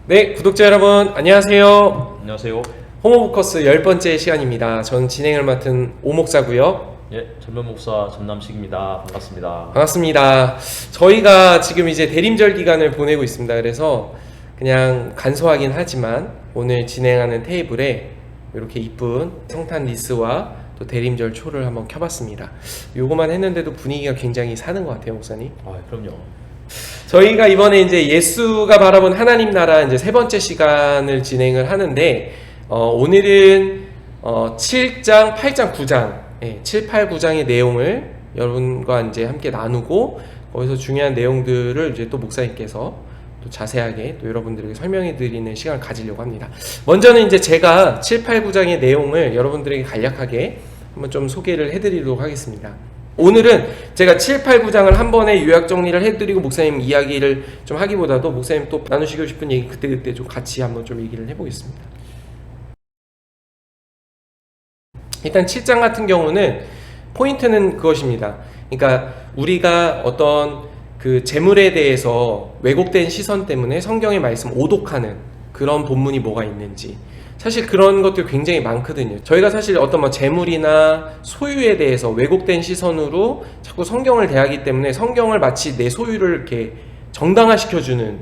네, 구독자 여러분 안녕하세요. 안녕하세요. 호모포커스 10번째 시간입니다. 전 진행을 맡은 오목사고요. 예, 전면 목사 전남식입니다. 반갑습니다. 반갑습니다. 저희가 지금 이제 대림절 기간을 보내고 있습니다. 그래서 그냥 간소하긴 하지만 오늘 진행하는 테이블에 이렇게 이쁜 성탄 리스와 또 대림절 초를 한번 켜봤습니다. 요거만 했는데도 분위기가 굉장히 사는 것 같아요, 목사님. 아, 그럼요. 저희가 이번에 이제 예수가 바라본 하나님 나라 이제 세 번째 시간을 진행을 하는데 오늘은 7장, 8장, 9장, 7, 8, 9장의 내용을 여러분과 이제 함께 나누고 거기서 중요한 내용들을 이제 또 목사님께서 또 자세하게 또 여러분들에게 설명해 드리는 시간을 가지려고 합니다. 먼저는 이제 제가 7, 8, 9장의 내용을 여러분들에게 간략하게 한번 좀 소개를 해 드리도록 하겠습니다. 오늘은 제가 7, 8, 9장을 한 번에 요약 정리를 해드리고 목사님 이야기를 좀 하기보다도 목사님 또 나누시고 싶은 얘기 그때그때 좀 같이 한번 좀 얘기를 해보겠습니다. 일단 7장 같은 경우는 포인트는 그것입니다. 그러니까 우리가 어떤 그 재물에 대해서 왜곡된 시선 때문에 성경의 말씀 오독하는 그런 본문이 뭐가 있는지, 사실 그런 것들 굉장히 많거든요. 저희가 사실 어떤 뭐 재물이나 소유에 대해서 왜곡된 시선으로 자꾸 성경을 대하기 때문에 성경을 마치 내 소유를 이렇게 정당화시켜주는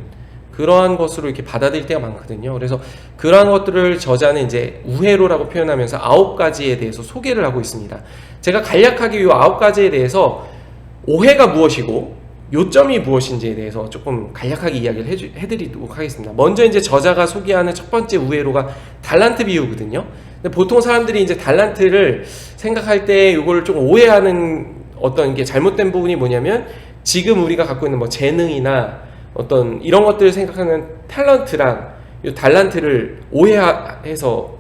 그러한 것으로 이렇게 받아들일 때가 많거든요. 그래서 그러한 것들을 저자는 이제 우회로라고 표현하면서 9가지에 대해서 소개를 하고 있습니다. 제가 간략하게 이 9가지에 대해서 오해가 무엇이고 요점이 무엇인지에 대해서 조금 간략하게 이야기를 해드리도록 하겠습니다. 먼저 이제 저자가 소개하는 첫 번째 우회로가 달란트 비유거든요. 근데 보통 사람들이 이제 달란트를 생각할 때 이걸 좀 오해하는 어떤 게 잘못된 부분이 뭐냐면, 지금 우리가 갖고 있는 뭐 재능이나 어떤 이런 것들을 생각하는 탤런트랑 이 달란트를 오해해서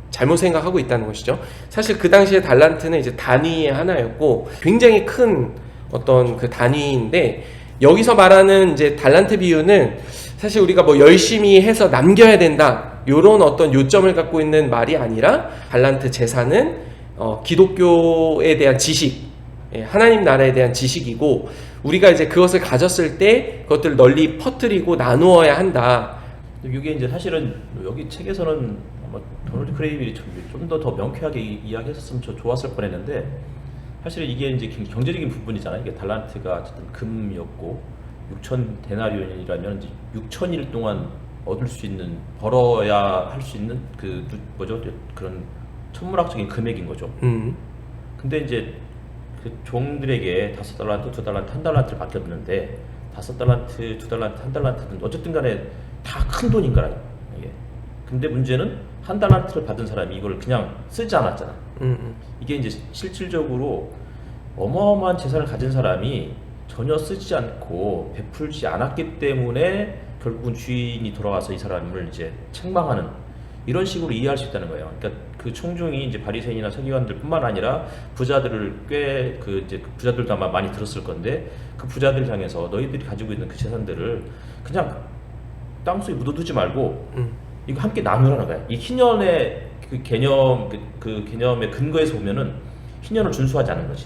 잘못 생각하고 있다는 것이죠. 사실 그 당시에 달란트는 이제 단위의 하나였고 굉장히 큰 어떤 그 단위인데, 여기서 말하는 이제 달란트 비유는 사실 우리가 뭐 열심히 해서 남겨야 된다 요런 어떤 요점을 갖고 있는 말이 아니라, 달란트 재산은 기독교에 대한 지식, 하나님 나라에 대한 지식이고, 우리가 이제 그것을 가졌을 때 그것들을 널리 퍼뜨리고 나누어야 한다. 이게 이제 사실은 여기 책에서는 아마 도널드 크레이빌이 좀 더 명쾌하게 이야기했었으면 좋았을 뻔했는데, 사실 이게 이제 경제적인 부분이잖아요. 이게 달란트가 어쨌든 금이었고 6천 데나리온이라면 이제 6천일 동안 얻을 수 있는, 벌어야 할 수 있는 그 뭐죠? 그런 천문학적인 금액인 거죠. 근데 이제 그 종들에게 5달란트, 2달란트, 1달란트를 맡겼는데 5달란트, 2달란트, 1달란트는 어쨌든 간에 다 큰 돈인 거라요. 이게. 근데 문제는 1달란트를 받은 사람이 이걸 그냥 쓰지 않았잖아. 이게 이제 실질적으로 어마어마한 재산을 가진 사람이 전혀 쓰지 않고 베풀지 않았기 때문에 결국은 주인이 돌아와서 이 사람을 이제 책망하는, 이런 식으로 이해할 수 있다는 거예요. 그러니까 그 총중이 이제 바리새인이나 서기관들뿐만 아니라 부자들을 이제 부자들도 아마 많이 들었을 건데, 그 부자들 향해서 너희들이 가지고 있는 그 재산들을 그냥 땅속에 묻어두지 말고 이거 함께 나누라는 거야. 이 희년의 그 개념, 그 개념의 근거에서 보면은 희년을 준수하지 않은 거지.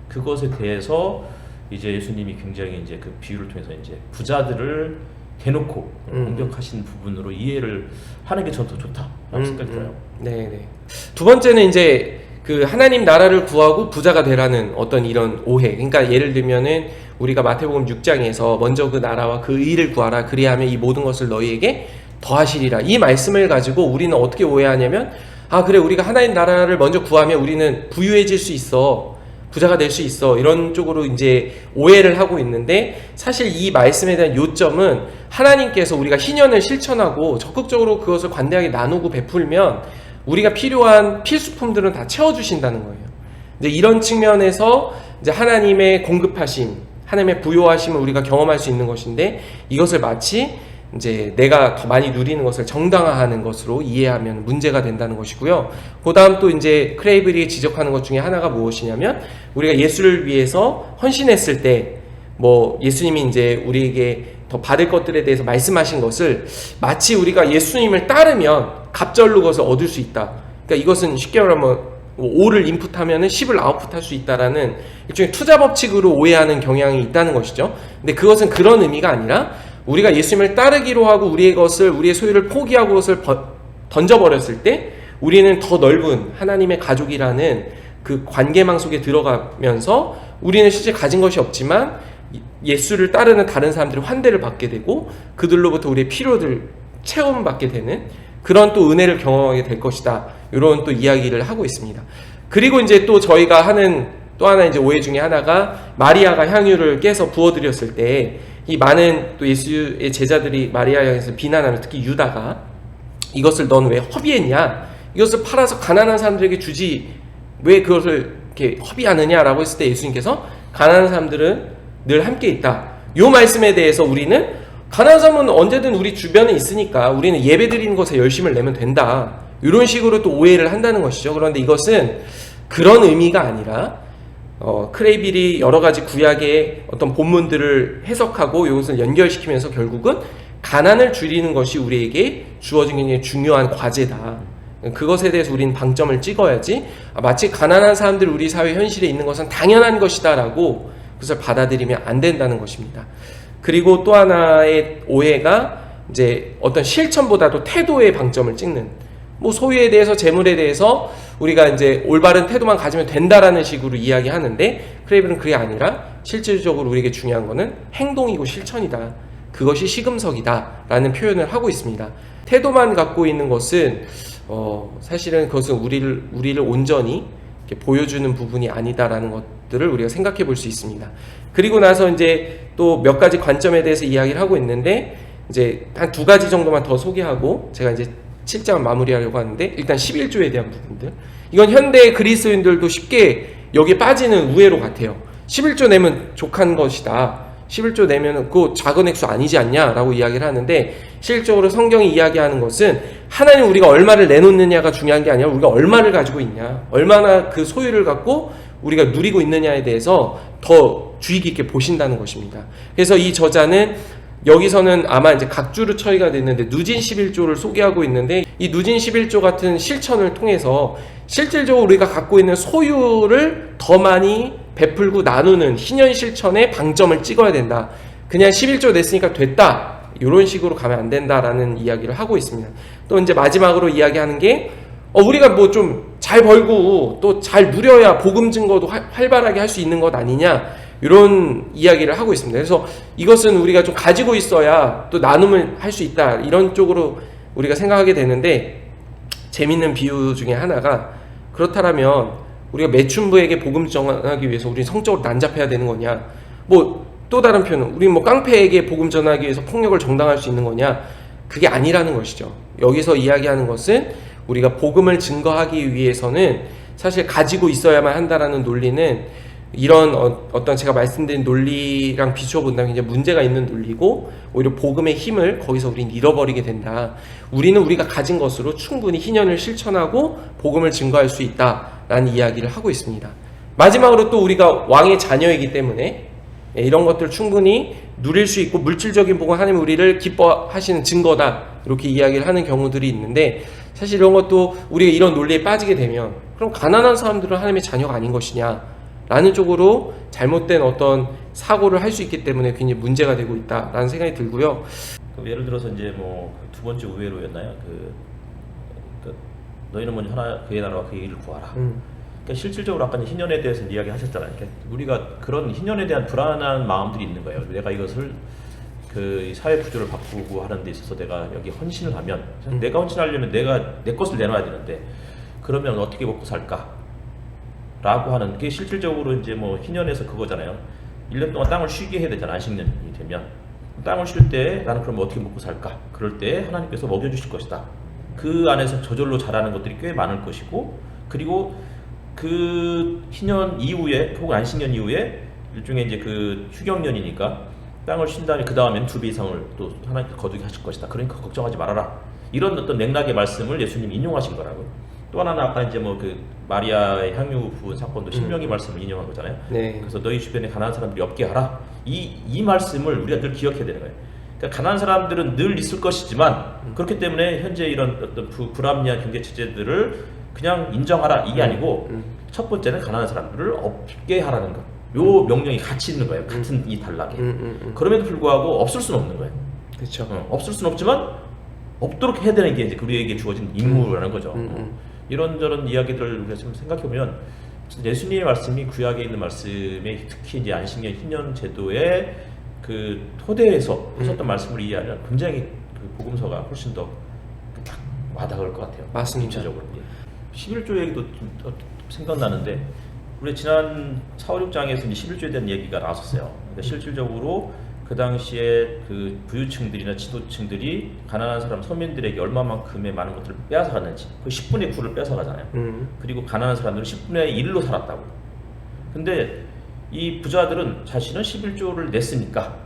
그것에 대해서 이제 예수님이 굉장히 이제 그 비유를 통해서 이제 부자들을 대놓고 공격하신 부분으로 이해를 하는 게 저는 더 좋다라고 생각이 들어요. 네네. 두 번째는 이제 그 하나님 나라를 구하고 부자가 되라는 어떤 이런 오해. 그러니까 예를 들면은 우리가 마태복음 6장에서 먼저 그 나라와 그 의를 구하라, 그리하면 이 모든 것을 너희에게 더하시리라. 이 말씀을 가지고 우리는 어떻게 오해하냐면, 아 그래, 우리가 하나님 나라를 먼저 구하면 우리는 부유해질 수 있어, 부자가 될 수 있어, 이런 쪽으로 이제 오해를 하고 있는데, 사실 이 말씀에 대한 요점은 하나님께서 우리가 희년을 실천하고 적극적으로 그것을 관대하게 나누고 베풀면 우리가 필요한 필수품들은 다 채워주신다는 거예요. 이제 이런 측면에서 이제 하나님의 공급하심, 하나님의 부요하심을 우리가 경험할 수 있는 것인데, 이것을 마치 이제 내가 더 많이 누리는 것을 정당화하는 것으로 이해하면 문제가 된다는 것이고요. 그 다음 또 이제 크레이블이 지적하는 것 중에 하나가 무엇이냐면, 우리가 예수를 위해서 헌신했을 때 뭐 예수님이 이제 우리에게 더 받을 것들에 대해서 말씀하신 것을 마치 우리가 예수님을 따르면 갑절로 그것을 얻을 수 있다. 그러니까 이것은 쉽게 말하면 5를 인풋하면 10을 아웃풋할 수 있다라는 일종의 투자 법칙으로 오해하는 경향이 있다는 것이죠. 근데 그것은 그런 의미가 아니라, 우리가 예수님을 따르기로 하고 우리의 소유를 포기하고 그것을 던져버렸을 때 우리는 더 넓은 하나님의 가족이라는 그 관계망 속에 들어가면서 우리는 실제 가진 것이 없지만 예수를 따르는 다른 사람들의 환대를 받게 되고 그들로부터 우리의 필요를 체험받게 되는 그런 또 은혜를 경험하게 될 것이다. 이런 또 이야기를 하고 있습니다. 그리고 이제 또 저희가 하는 또 하나 이제 오해 중에 하나가 마리아가 향유를 깨서 부어드렸을 때 이 많은 또 예수의 제자들이 마리아에 향해서 비난하면서 특히 유다가 이것을 넌 왜 허비했냐? 이것을 팔아서 가난한 사람들에게 주지 왜 그것을 이렇게 허비하느냐라고 했을 때 예수님께서 가난한 사람들은 늘 함께 있다. 이 말씀에 대해서 우리는 가난한 사람은 언제든 우리 주변에 있으니까 우리는 예배드리는 것에 열심을 내면 된다. 이런 식으로 또 오해를 한다는 것이죠. 그런데 이것은 그런 의미가 아니라 크레이빌이 여러 가지 구약의 어떤 본문들을 해석하고 이것을 연결시키면서 결국은 가난을 줄이는 것이 우리에게 주어진 굉장히 중요한 과제다. 그것에 대해서 우리는 방점을 찍어야지 마치 가난한 사람들이 우리 사회 현실에 있는 것은 당연한 것이다 라고 그것을 받아들이면 안 된다는 것입니다. 그리고 또 하나의 오해가 이제 어떤 실천보다도 태도에 방점을 찍는 뭐 소유에 대해서 재물에 대해서 우리가 이제 올바른 태도만 가지면 된다라는 식으로 이야기하는데 크레이블은 그게 아니라 실질적으로 우리에게 중요한 것은 행동이고 실천이다. 그것이 시금석이다 라는 표현을 하고 있습니다. 태도만 갖고 있는 것은 사실은 그것은 우리를 온전히 이렇게 보여주는 부분이 아니다라는 것들을 우리가 생각해 볼 수 있습니다. 그리고 나서 이제 또 몇 가지 관점에 대해서 이야기를 하고 있는데 이제 한 2가지 정도만 더 소개하고 제가 이제 7장을 마무리하려고 하는데 일단 11조에 대한 부분들 이건 현대 그리스도인들도 쉽게 여기에 빠지는 우회로 같아요. 11조 내면 족한 것이다. 11조 내면 그거 작은 액수 아니지 않냐 라고 이야기를 하는데 실질적으로 성경이 이야기하는 것은 하나님 우리가 얼마를 내놓느냐가 중요한 게 아니라 우리가 얼마를 가지고 있냐 얼마나 그 소유를 갖고 우리가 누리고 있느냐에 대해서 더 주의 깊게 보신다는 것입니다. 그래서 이 저자는 여기서는 아마 이제 각주로 처리가 됐는데 누진 11조를 소개하고 있는데 이 누진 11조 같은 실천을 통해서 실질적으로 우리가 갖고 있는 소유를 더 많이 베풀고 나누는 희년 실천에 방점을 찍어야 된다. 그냥 11조 냈으니까 됐다. 이런 식으로 가면 안 된다라는 이야기를 하고 있습니다. 또 이제 마지막으로 이야기하는 게 우리가 뭐 좀 잘 벌고 또 잘 누려야 복음 증거도 활발하게 할 수 있는 것 아니냐 이런 이야기를 하고 있습니다. 그래서 이것은 우리가 좀 가지고 있어야 또 나눔을 할 수 있다 이런 쪽으로 우리가 생각하게 되는데 재밌는 비유 중에 하나가 그렇다면 우리가 매춘부에게 복음 전하기 위해서 우리 성적으로 난잡해야 되는 거냐 뭐 또 다른 표현은 우리 뭐 깡패에게 복음 전하기 위해서 폭력을 정당할 수 있는 거냐 그게 아니라는 것이죠. 여기서 이야기하는 것은 우리가 복음을 증거하기 위해서는 사실 가지고 있어야만 한다라는 논리는 이런 어떤 제가 말씀드린 논리랑 비추어 본다면 굉장히 문제가 있는 논리고 오히려 복음의 힘을 거기서 우리는 잃어버리게 된다. 우리는 우리가 가진 것으로 충분히 희년을 실천하고 복음을 증거할 수 있다라는 이야기를 하고 있습니다. 마지막으로 또 우리가 왕의 자녀이기 때문에 이런 것들 충분히 누릴 수 있고 물질적인 복은 하나님 우리를 기뻐하시는 증거다 이렇게 이야기를 하는 경우들이 있는데 사실 이런 것도 우리가 이런 논리에 빠지게 되면 그럼 가난한 사람들은 하나님의 자녀가 아닌 것이냐 라는 쪽으로 잘못된 어떤 사고를 할 수 있기 때문에 굉장히 문제가 되고 있다라는 생각이 들고요. 그럼 예를 들어서 이제 뭐 두 번째 우회로였나요? 너희는 먼저 하나 그의 나라와 그의 일을 구하라. 그러니까 실질적으로 아까 희년에 대해서 이야기하셨잖아요. 그러니까 우리가 그런 희년에 대한 불안한 마음들이 있는 거예요. 내가 이것을 그 사회 구조를 바꾸고 하는 데 있어서 내가 여기 헌신을 하면 내가 헌신하려면 내가 내 것을 내놔야 되는데 그러면 어떻게 먹고 살까? 라고 하는 게 실질적으로 이제 뭐 희년에서 그거잖아요. 1년 동안 땅을 쉬게 해야 되잖아. 안식년이 되면 땅을 쉴 때 나는 그럼 어떻게 먹고 살까? 그럴 때 하나님께서 먹여주실 것이다. 그 안에서 저절로 자라는 것들이 꽤 많을 것이고 그리고 그 희년 이후에 혹은 안식년 이후에 일종의 이제 그 휴경년이니까 땅을 쉰 다음에 그 다음엔 2배 이상을 또 하나님께 거두게 하실 것이다. 그러니까 걱정하지 말아라. 이런 어떤 맥락의 말씀을 예수님이 인용하신 거라고. 또 하나는 아까 이제 뭐 그 마리아의 향유 부은 사건도 신명기 말씀을 인용한 거잖아요. 네. 그래서 너희 주변에 가난한 사람들이 없게 하라. 이 말씀을 우리가 늘 기억해야 되는 거예요. 그러니까 가난한 사람들은 늘 있을 것이지만 그렇기 때문에 현재 이런 어떤 불합리한 경제 체제들을 그냥 인정하라 이게 아니고 첫 번째는 가난한 사람들을 없게 하라는 거. 요 명령이 같이 있는 거예요. 같은 이 단락에. 그럼에도 불구하고 없을 수는 없는 거예요. 그렇죠. 없을 수는 없지만 없도록 해야 되는 게 이제 우리에게 주어진 임무라는 거죠. 이런저런 이야기들을 우리가 좀 생각해 보면 예수님의 말씀이 구약에 있는 말씀에 특히 이제 안식년 희년 제도의 그 토대에서 하셨던 말씀을 이해하면 굉장히 그 복음서가 훨씬 더 와닿을 것 같아요. 맞습니다. 입체적으로. 11조 얘기도 좀 생각나는데 우리 지난 4, 5, 6장에서 이제 11조에 대한 얘기가 나왔었어요. 그러니까 실질적으로 그 당시에 그 부유층들이나 지도층들이 가난한 사람 서민들에게 얼마만큼의 많은 것들을 빼앗아갔는지 거의 10분의 9를 뺏어가잖아요. 그리고 가난한 사람들은 10분의 1로 살았다고. 근데 이 부자들은 자신은 11조를 냈으니까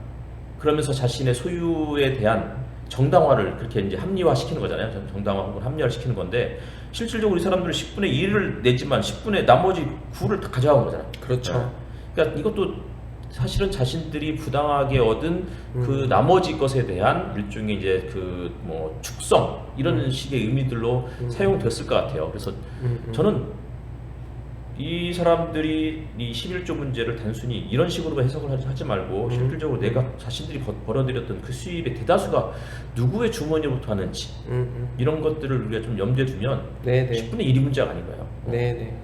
그러면서 자신의 소유에 대한 정당화를 그렇게 이제 합리화시키는 거잖아요. 정당화 혹은 합리화를 시키는 건데 실질적으로 이 사람들은 10분의 1을 냈지만 10분의 나머지 9를 다 가져간 거잖아요. 그렇죠. 그러니까 이것도 사실은 자신들이 부당하게 얻은 그 나머지 것에 대한 일종의 이제 그 뭐 축성 이런 식의 의미들로 사용됐을 것 같아요. 그래서 저는 이 사람들이 이 11조 문제를 단순히 이런 식으로 해석을 하지 말고 실질적으로 내가 자신들이 벌어들였던 그 수입의 대다수가 누구의 주머니로부터 하는지 이런 것들을 우리가 좀 염두에 두면 네네. 10분의 1이 문제가 아닌가요? 네네.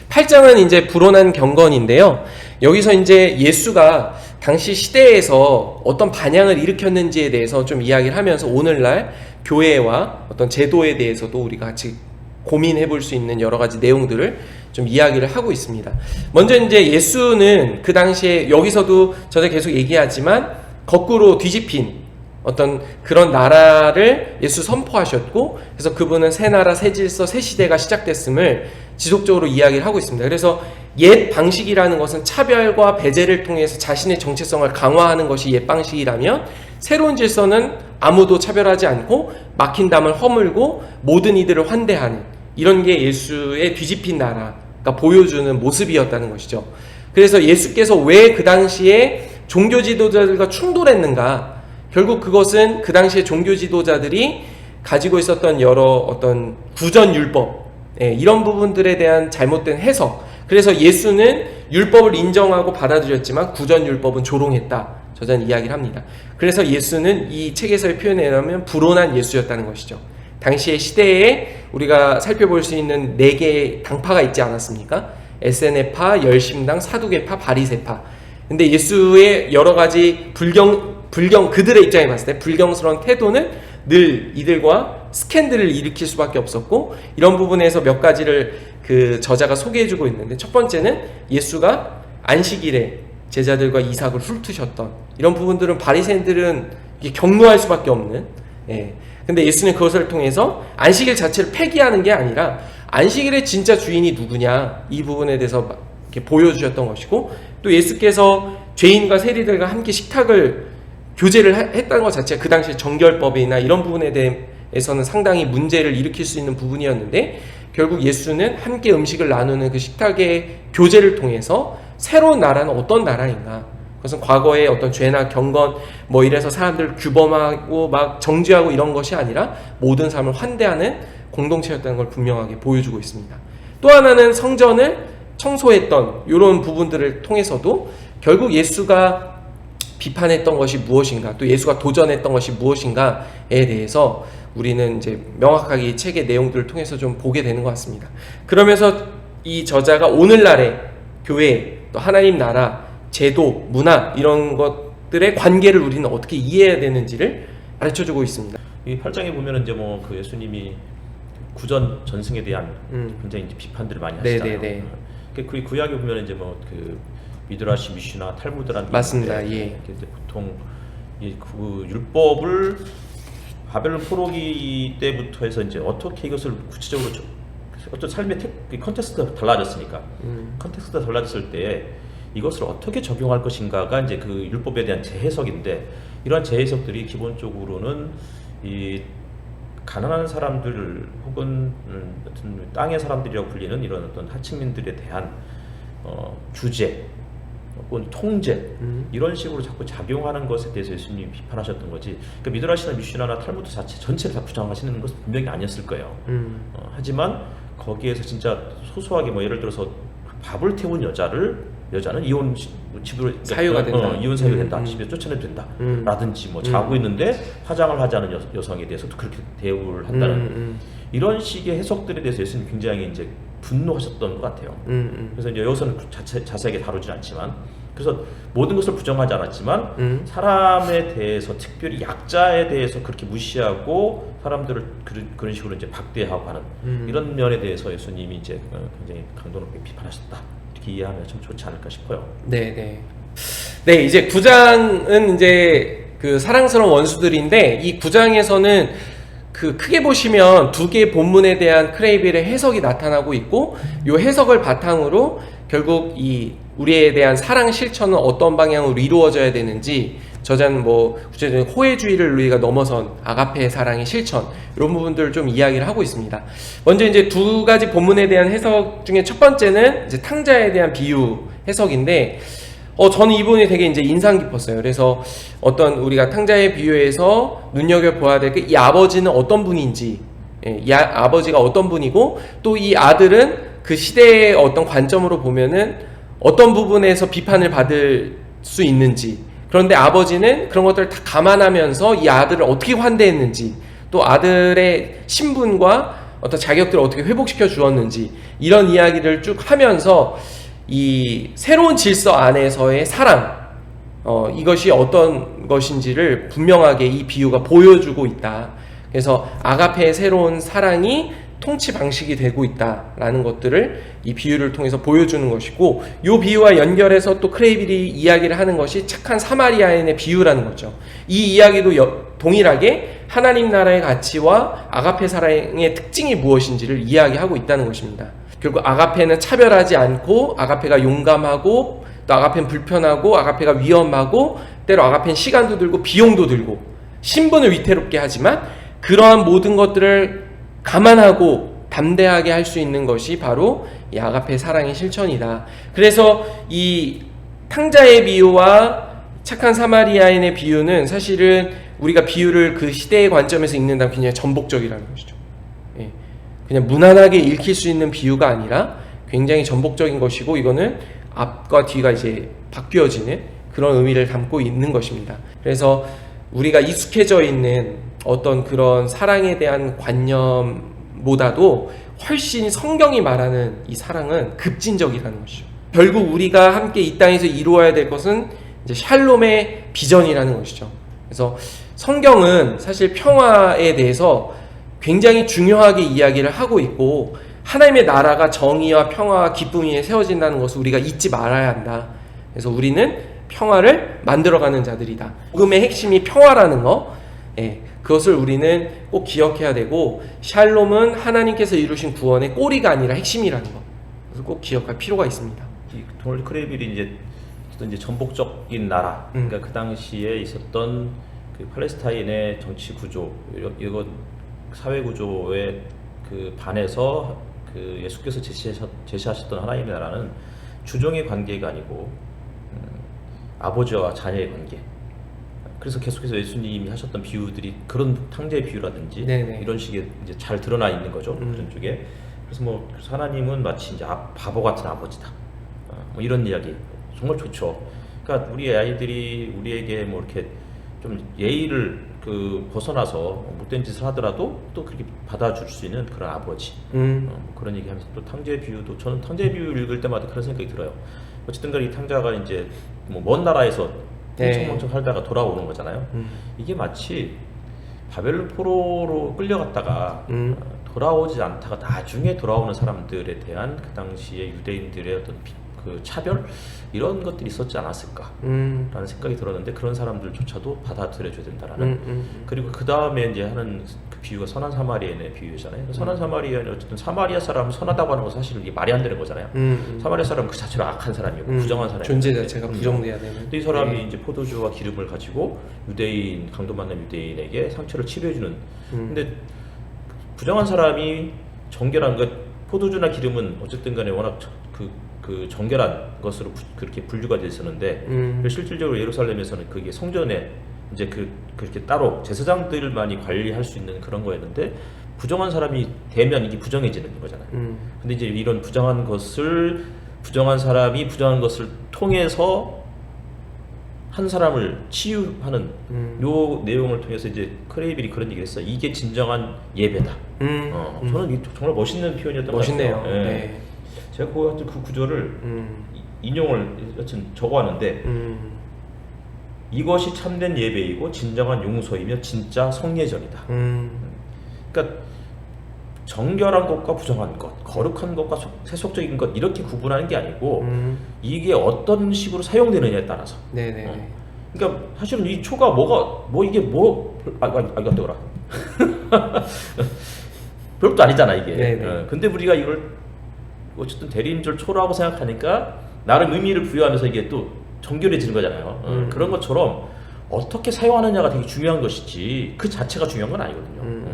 8장은 이제 불온한 경건인데요. 여기서 이제 예수가 당시 시대에서 어떤 반향을 일으켰는지에 대해서 좀 이야기를 하면서 오늘날 교회와 어떤 제도에 대해서도 우리가 같이 고민해 볼 수 있는 여러 가지 내용들을 좀 이야기를 하고 있습니다. 먼저 이제 예수는 그 당시에 여기서도 저자 계속 얘기하지만 거꾸로 뒤집힌 어떤 그런 나라를 예수 선포하셨고, 그래서 그분은 새 나라, 새 질서, 새 시대가 시작됐음을 지속적으로 이야기를 하고 있습니다. 그래서 옛 방식이라는 것은 차별과 배제를 통해서 자신의 정체성을 강화하는 것이 옛 방식이라면, 새로운 질서는 아무도 차별하지 않고 막힌 담을 허물고 모든 이들을 환대하는, 이런 게 예수의 뒤집힌 나라가 보여주는 모습이었다는 것이죠. 그래서 예수께서 왜 그 당시에 종교 지도자들과 충돌했는가? 결국 그것은 그 당시에 종교 지도자들이 가지고 있었던 여러 어떤 구전율법, 이런 부분들에 대한 잘못된 해석. 그래서 예수는 율법을 인정하고 받아들였지만 구전율법은 조롱했다. 저자는 이야기를 합니다. 그래서 예수는 이 책에서의 표현에 의하면 불온한 예수였다는 것이죠. 당시의 시대에 우리가 살펴볼 수 있는 4개의 당파가 있지 않았습니까? 에세네파, 열심당, 사두개파, 바리새파. 근데 예수의 여러 가지 불경 그들의 입장에 봤을 때 불경스러운 태도는 늘 이들과 스캔들을 일으킬 수밖에 없었고, 이런 부분에서 몇 가지를 그 저자가 소개해주고 있는데, 첫 번째는 예수가 안식일에 제자들과 이삭을 훑으셨던 이런 부분들은 바리새인들은 경노할 수밖에 없는. 근데 예수는 그것을 통해서 안식일 자체를 폐기하는 게 아니라 안식일의 진짜 주인이 누구냐, 이 부분에 대해서 이렇게 보여주셨던 것이고, 또 예수께서 죄인과 세리들과 함께 식탁을 교제를 했다는 것 자체가 그 당시 정결법이나 이런 부분에 대해서는 상당히 문제를 일으킬 수 있는 부분이었는데, 결국 예수는 함께 음식을 나누는 그 식탁의 교제를 통해서 새로운 나라는 어떤 나라인가, 그것은 과거의 어떤 죄나 경건 뭐 이래서 사람들을 규범하고 막 정죄하고 이런 것이 아니라 모든 사람을 환대하는 공동체였다는 걸 분명하게 보여주고 있습니다. 또 하나는 성전을 청소했던 이런 부분들을 통해서도 결국 예수가 비판했던 것이 무엇인가, 또 예수가 도전했던 것이 무엇인가에 대해서 우리는 이제 명확하게 이 책의 내용들을 통해서 좀 보게 되는 것 같습니다. 그러면서 이 저자가 오늘날의 교회, 또 하나님 나라, 제도, 문화 이런 것들의 관계를 우리는 어떻게 이해해야 되는지를 가르쳐주고 있습니다. 이 8장에 보면 이제 뭐 그 예수님이 구전 전승에 대한 굉장히 이제 비판들을 많이 하시잖아요. 네네네. 그 구약에 보면 이제 뭐 그 미드라시, 미슈나, 탈무드라는 맞습니다. 이제 보통 이 그 율법을 바벨론 포로기 때부터 해서 이제 어떻게 이것을 구체적으로 어떤 삶의 컨텍스트가 달라졌으니까 컨텍스트가 달라졌을 때 이것을 어떻게 적용할 것인가가 이제 그 율법에 대한 재해석인데, 이러한 재해석들이 기본적으로는 이 가난한 사람들 혹은 어떤 땅의 사람들이라고 불리는 이런 어떤 하층민들에 대한 규제 혹은 통제 이런 식으로 자꾸 작용하는 것에 대해서 예수님이 비판하셨던 거지, 그러니까 미드라시나 미슈나나 탈무드 자체 전체를 다 부정하시는 것은 분명히 아니었을 거예요. 하지만 거기에서 진짜 소소하게 뭐 예를 들어서 밥을 태운 여자는 이혼을 뭐 집으로 사유가 된다. 이혼 사유가 된다. 집에 쫓아내도 된다. 라든지 뭐 자고 있는데 화장을 하지 않은 여성에 대해서도 그렇게 대우를 한다는 이런 식의 해석들에 대해서 예수님 굉장히 이제 분노하셨던 것 같아요. 그래서 이제 여기서는 자세하게 다루진 않지만, 그래서 모든 것을 부정하지 않았지만 사람에 대해서, 특별히 약자에 대해서 그렇게 무시하고 사람들을 그런 식으로 이제 박대하고 하는 이런 면에 대해서 예수님이 이제 굉장히 강도 높게 비판하셨다, 이렇게 이해하면 참 좋지 않을까 싶어요. 네. 이제 9장은 이제 그 사랑스러운 원수들인데, 이 9장에서는 그 크게 보시면 두 개의 본문에 대한 크레이빌의 해석이 나타나고 있고, 이 해석을 바탕으로 결국 이 우리에 대한 사랑 실천은 어떤 방향으로 이루어져야 되는지, 저자는 뭐 구체적인 호혜주의를 우리가 넘어선 아가페의 사랑의 실천, 이런 부분들을 좀 이야기를 하고 있습니다. 먼저 이제 두 가지 본문에 대한 해석 중에 첫 번째는 이제 탕자에 대한 비유 해석인데, 저는 이 부분이 되게 이제 인상 깊었어요. 그래서 어떤 우리가 탕자의 비유에서 눈여겨보아야 될 게, 이 아버지는 어떤 분인지, 이 아버지가 어떤 분이고, 또 이 아들은 그 시대의 어떤 관점으로 보면은 어떤 부분에서 비판을 받을 수 있는지, 그런데 아버지는 그런 것들을 다 감안하면서 이 아들을 어떻게 환대했는지, 또 아들의 신분과 어떤 자격들을 어떻게 회복시켜 주었는지, 이런 이야기를 쭉 하면서 이 새로운 질서 안에서의 사랑, 이것이 어떤 것인지를 분명하게 이 비유가 보여주고 있다. 그래서 아가페의 새로운 사랑이 통치 방식이 되고 있다라는 것들을 이 비유를 통해서 보여주는 것이고, 이 비유와 연결해서 또 크레이빌이 이야기를 하는 것이 착한 사마리아인의 비유라는 거죠. 이 이야기도 동일하게 하나님 나라의 가치와 아가페 사랑의 특징이 무엇인지를 이야기하고 있다는 것입니다. 결국 아가페는 차별하지 않고, 아가페가 용감하고, 또 아가페는 불편하고, 아가페가 위험하고, 때로 아가페는 시간도 들고 비용도 들고 신분을 위태롭게 하지만, 그러한 모든 것들을 감안하고 담대하게 할 수 있는 것이 바로 이 아가페 사랑의 실천이다. 그래서 이 탕자의 비유와 착한 사마리아인의 비유는 사실은 우리가 비유를 그 시대의 관점에서 읽는다면 굉장히 전복적이라는 것이죠. 그냥 무난하게 읽힐 수 있는 비유가 아니라 굉장히 전복적인 것이고, 이거는 앞과 뒤가 이제 바뀌어지는 그런 의미를 담고 있는 것입니다. 그래서 우리가 익숙해져 있는 어떤 그런 사랑에 대한 관념보다도 훨씬 성경이 말하는 이 사랑은 급진적이라는 것이죠. 결국 우리가 함께 이 땅에서 이루어야 될 것은 이제 샬롬의 비전이라는 것이죠. 그래서 성경은 사실 평화에 대해서 굉장히 중요하게 이야기를 하고 있고, 하나님의 나라가 정의와 평화와 기쁨 위에 세워진다는 것을 우리가 잊지 말아야 한다. 그래서 우리는 평화를 만들어가는 자들이다. 복음의 핵심이 평화라는 거, 그것을 우리는 꼭 기억해야 되고, 샬롬은 하나님께서 이루신 구원의 꼬리가 아니라 핵심이라는 거, 그래서 꼭 기억할 필요가 있습니다. 이 도널드 크레이빌이 이제 전복적인 나라, 그러니까 그 당시에 있었던 그 팔레스타인의 정치 구조, 이거 사회 구조에 그 반해서 그 예수께서 제시하셨던 하나님의 나라는 주종의 관계가 아니고 아버지와 자녀의 관계. 그래서 계속해서 예수님이 하셨던 비유들이 그런 탕자의 비유라든지 네네. 이런 식의 이제 잘 드러나 있는 거죠. 그런 쪽에. 그래서 뭐 하나님은 마치 이제 바보 같은 아버지다. 뭐 이런 이야기 정말 좋죠. 그러니까 우리 아이들이 우리에게 뭐 이렇게 좀 예의를 벗어나서 못된 짓을 하더라도 또 그렇게 받아줄 수 있는 그런 아버지. 그런 얘기하면서 또 탕자의 비유도, 저는 탕자의 비유를 읽을 때마다 그런 생각이 들어요. 어쨌든 간에 이 탕자가 이제 뭐 먼 나라에서 멍청멍청 살다가 돌아오는 거잖아요. 이게 마치 바벨론 포로로 끌려갔다가 돌아오지 않다가 나중에 돌아오는 사람들에 대한 그 당시에 유대인들의 어떤 그 차별, 이런 것들이 있었지 않았을까라는 생각이 들었는데, 그런 사람들조차도 받아들여줘야 된다라는. 그리고 그 다음에 이제 하는 그 비유가 선한 사마리아인의 비유잖아요. 선한 사마리아인은 어쨌든 사마리아 사람은 선하다고 하는 건 사실 이게 말이 안 되는 거잖아요. 사마리아 사람은 그 자체로 악한 사람이고 부정한 사람이고, 존재 자체가 부정돼야 되는. 근데 이 사람이 이제 포도주와 기름을 가지고 유대인, 강도 많은 유대인에게 상처를 치료해주는. 근데 부정한 사람이 정결한 것, 포도주나 기름은 어쨌든 간에 워낙 그 정결한 것으로 그렇게 분류가 되어 있었는데, 실질적으로 예루살렘에서는 그게 성전에 이제 그렇게 따로 제사장들만이 관리할 수 있는 그런 거였는데, 부정한 사람이 되면 이게 부정해지는 거잖아요. 근데 이제 이런 부정한 사람이 부정한 것을 통해서 한 사람을 치유하는 요 내용을 통해서 이제 크레이빌이 그런 얘기를 했어요. 이게 진정한 예배다. 저는 이게 정말 멋있는 표현이었던 것 멋있네요. 같아요. 예. 네. 제가 그 구절을 인용을 여튼 적어왔는데 이것이 참된 예배이고 진정한 용서이며 진짜 성례전이다. 그러니까 정결한 것과 부정한 것, 거룩한 것과 세속적인 것 이렇게 구분하는 게 아니고 이게 어떤 식으로 사용되느냐에 따라서. 네네. 그러니까 사실은 이 초가 이게 이거 뜨거라. 별것도 아니잖아 이게. 네네. 근데 우리가 이걸 어쨌든 대리인절 초라고 생각하니까 나름 의미를 부여하면서 이게 또 정결해지는 거잖아요. 그런 것처럼 어떻게 사용하느냐가 되게 중요한 것이지 그 자체가 중요한 건 아니거든요.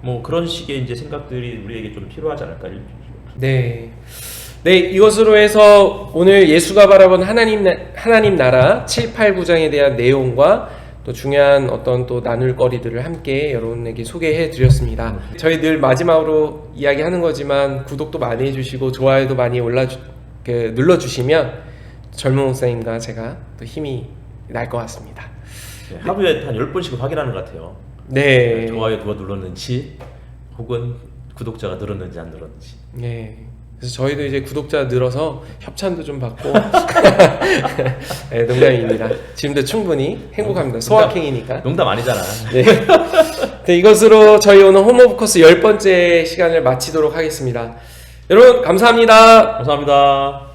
뭐 그런 식의 이제 생각들이 우리에게 좀 필요하지 않을까. 네. 네, 이것으로 해서 오늘 예수가 바라본 하나님 나라 7, 8, 9장에 대한 내용과 또 중요한 어떤 또 나눌 거리들을 함께 여러분에게 소개해 드렸습니다. 저희 늘 마지막으로 이야기하는 거지만 구독도 많이 해주시고 좋아요도 많이 눌러주시면 젊은 목사님과 제가 또 힘이 날 것 같습니다. 네, 하루에 한 10번씩 확인하는 것 같아요. 네. 좋아요 누가 눌렀는지 혹은 구독자가 늘었는지 안 늘었는지. 네. 그래서 저희도 이제 구독자 늘어서 협찬도 좀 받고 네, 농담입니다. 지금도 충분히 행복합니다. 소확행이니까. 농담 아니잖아. 네. 네, 이것으로 저희 오늘 홈오브코스 10번째 시간을 마치도록 하겠습니다. 여러분 감사합니다. 감사합니다.